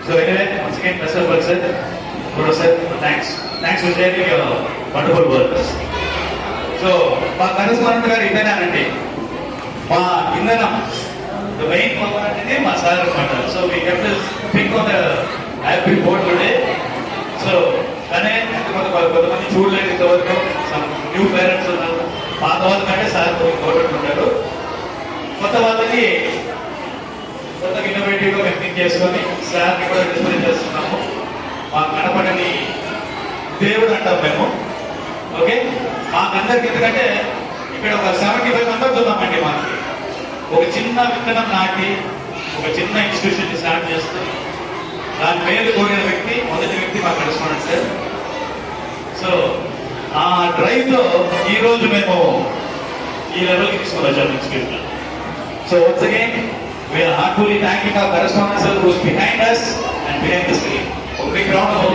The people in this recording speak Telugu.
So anyway, once again, best of luck, sir. Guru sir, thanks. Thanks for sharing your wonderful words. So, మా కరెస్పాండెంట్ గారు ఇదేనానండి, మా ఇంధనం, ద మెయిన్ పవర్ అంటేనే మా సార్ అనమాట. So we kept think on the happy board today. So కానీ కొంతమంది చూడలేదు ఇంతవరకు, సమ్ న్యూ పేరెంట్స్ ఉన్నారు. పాత వాళ్ళ కంటే సార్ బోర్డు ఉంటారు. కొత్త వాళ్ళకి కొత్త ఇన్నోవేటివ్గా వ్యక్తం చేసుకొని సార్ని కూడా డిస్ప్లే చేస్తున్నాము. మా కనపడని దేవుడు అంటాం మేము. ఓకే, మాకందరికి ఎందుకంటే ఇక్కడ ఒక 75 మెంబర్స్ ఉన్నామండి. మాకు ఒక చిన్న విత్తనం నాటి ఒక చిన్న ఇన్స్టిట్యూషన్ స్టార్ట్ చేస్తూ దాని పేరు కోరిన వ్యక్తి మొదటి వ్యక్తి మాకు కరెస్పాండెంట్ సార్. సో ఆ డ్రైవ్లో ఈరోజు మేము ఈ లెవెల్కి తీసుకొని వచ్చాము institution. So once again, we are heartfully thanking our correspondent sir who is behind us and behind the screen. A big round of